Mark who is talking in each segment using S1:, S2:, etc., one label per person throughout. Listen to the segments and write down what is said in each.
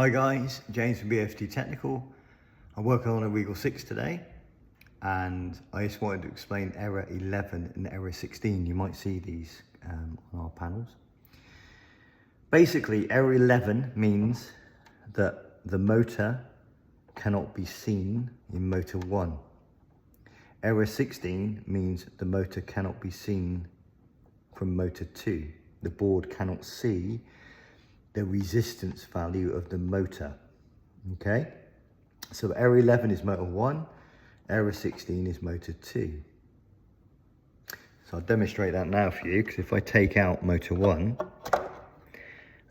S1: Hi guys, James from BFT Technical. I'm working on a Rigel 6 today and I just wanted to explain error 11 and error 16. You might see these on our panels. Basically, error 11 means that the motor cannot be seen in motor 1. Error 16 means the motor cannot be seen from motor 2. The board cannot see the resistance value of the motor. Okay, so error 11 is motor 1, error 16 is motor 2. So I'll demonstrate that now for you, because if I take out motor 1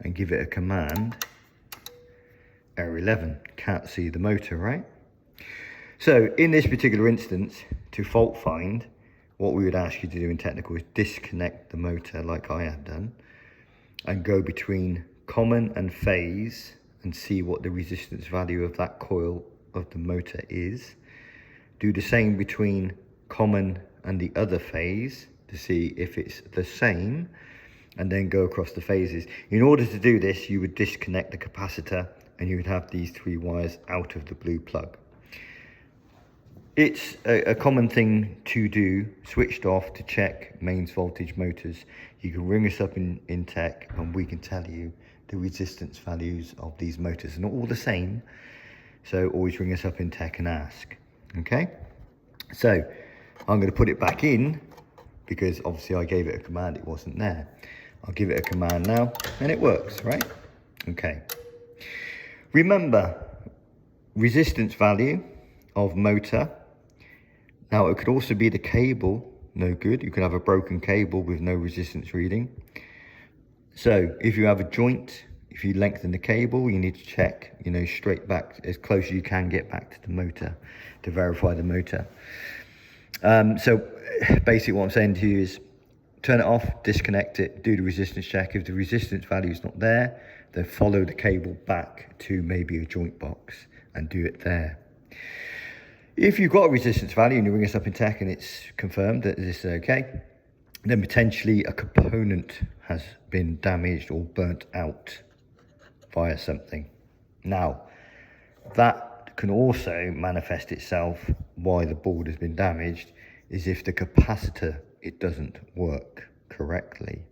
S1: and give it a command, error 11, can't see the motor, right? So in this particular instance, to fault find, what we would ask you to do in technical is disconnect the motor like I have done and go between common and phase and see what the resistance value of that coil of the motor is. Do the same between common and the other phase to see if it's the same, and then go across the phases. In order to do this, you would disconnect the capacitor and you would have these 3 wires out of the blue plug. It's a common thing to do, switched off, to check mains voltage motors. You can ring us up in tech and we can tell you the resistance values of these motors. They're not all the same, so always ring us up in tech and ask. Okay, so I'm going to put it back in because obviously I gave it a command, it wasn't there. I'll give it a command now and it works, right? Okay, remember, resistance value of motor. Now it could also be the cable, no good. You could have a broken cable with no resistance reading. So if you have a joint, if you lengthen the cable, you need to check, straight back as close as you can get back to the motor to verify the motor. So basically what I'm saying to you is turn it off, disconnect it, do the resistance check. If the resistance value is not there, then follow the cable back to maybe a joint box and do it there. If you've got a resistance value and you ring us up in tech and it's confirmed that this is okay, then potentially a component has been damaged or burnt out via something. Now, that can also manifest itself why the board has been damaged, is if the capacitor, it doesn't work correctly.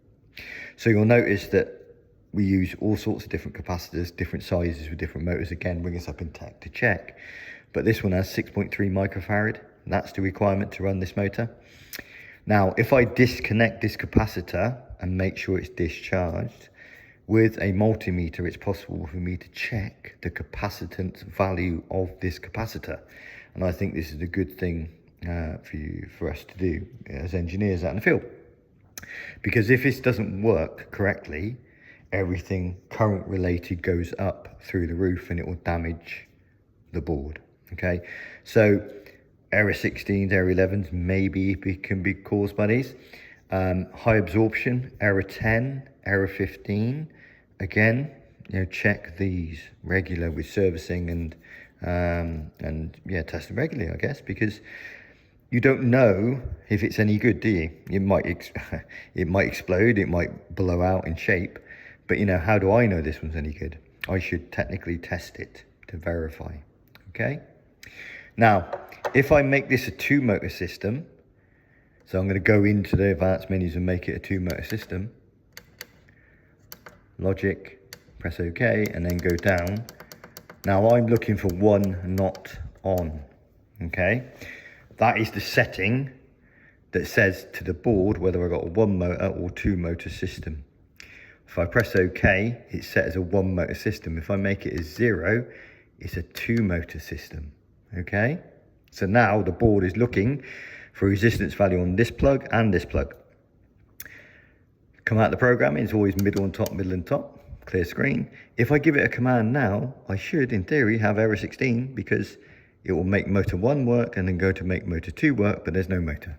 S1: So you'll notice that we use all sorts of different capacitors, different sizes with different motors. Again, ring us up in tech to check. But this one has 6.3 microfarad. That's the requirement to run this motor. Now, if I disconnect this capacitor and make sure it's discharged, with a multimeter, it's possible for me to check the capacitance value of this capacitor. And I think this is a good thing for us to do as engineers out in the field. Because if this doesn't work correctly, everything current related goes up through the roof and it will damage the board. Okay, so error 16s, error 11s maybe can be caused by these. High absorption, error 10, error 15. Again, check these regular with servicing and test them regularly, I guess, because you don't know if it's any good, do you? It might explode, it might blow out in shape, but how do I know this one's any good? I should technically test it to verify. Okay. Now, if I make this a 2-motor system, so I'm going to go into the advanced menus and make it a 2-motor system. Logic, press OK, and then go down. Now I'm looking for 1 not on. Okay, that is the setting that says to the board whether I got a 1-motor or 2-motor system. If I press OK, it's set as a 1-motor system. If I make it as 0, it's a 2-motor system. Okay, so now the board is looking for resistance value on this plug and this plug. Come out the programming, it's always middle and top, middle and top, clear screen. If I give it a command now, I should in theory have error 16, because it will make motor 1 work and then go to make motor 2 work, but there's no motor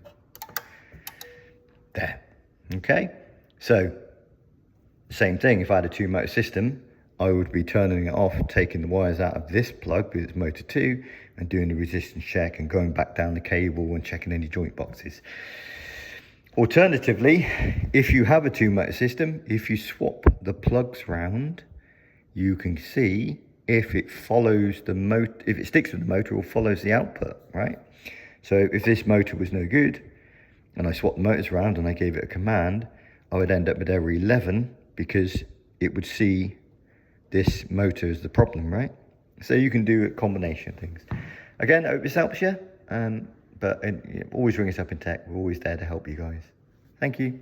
S1: there. Okay, so same thing, if I had a 2-motor system, I would be turning it off, taking the wires out of this plug with its motor 2 and doing the resistance check and going back down the cable and checking any joint boxes. Alternatively, if you have a 2-motor system, if you swap the plugs round, you can see if it follows the motor, if it sticks with the motor or follows the output, right? So if this motor was no good, and I swapped the motors around and I gave it a command, I would end up with error 11 because it would see this motor as the problem, right? So you can do a combination of things. Again, I hope this helps you, but always ring us up in tech. We're always there to help you guys. Thank you.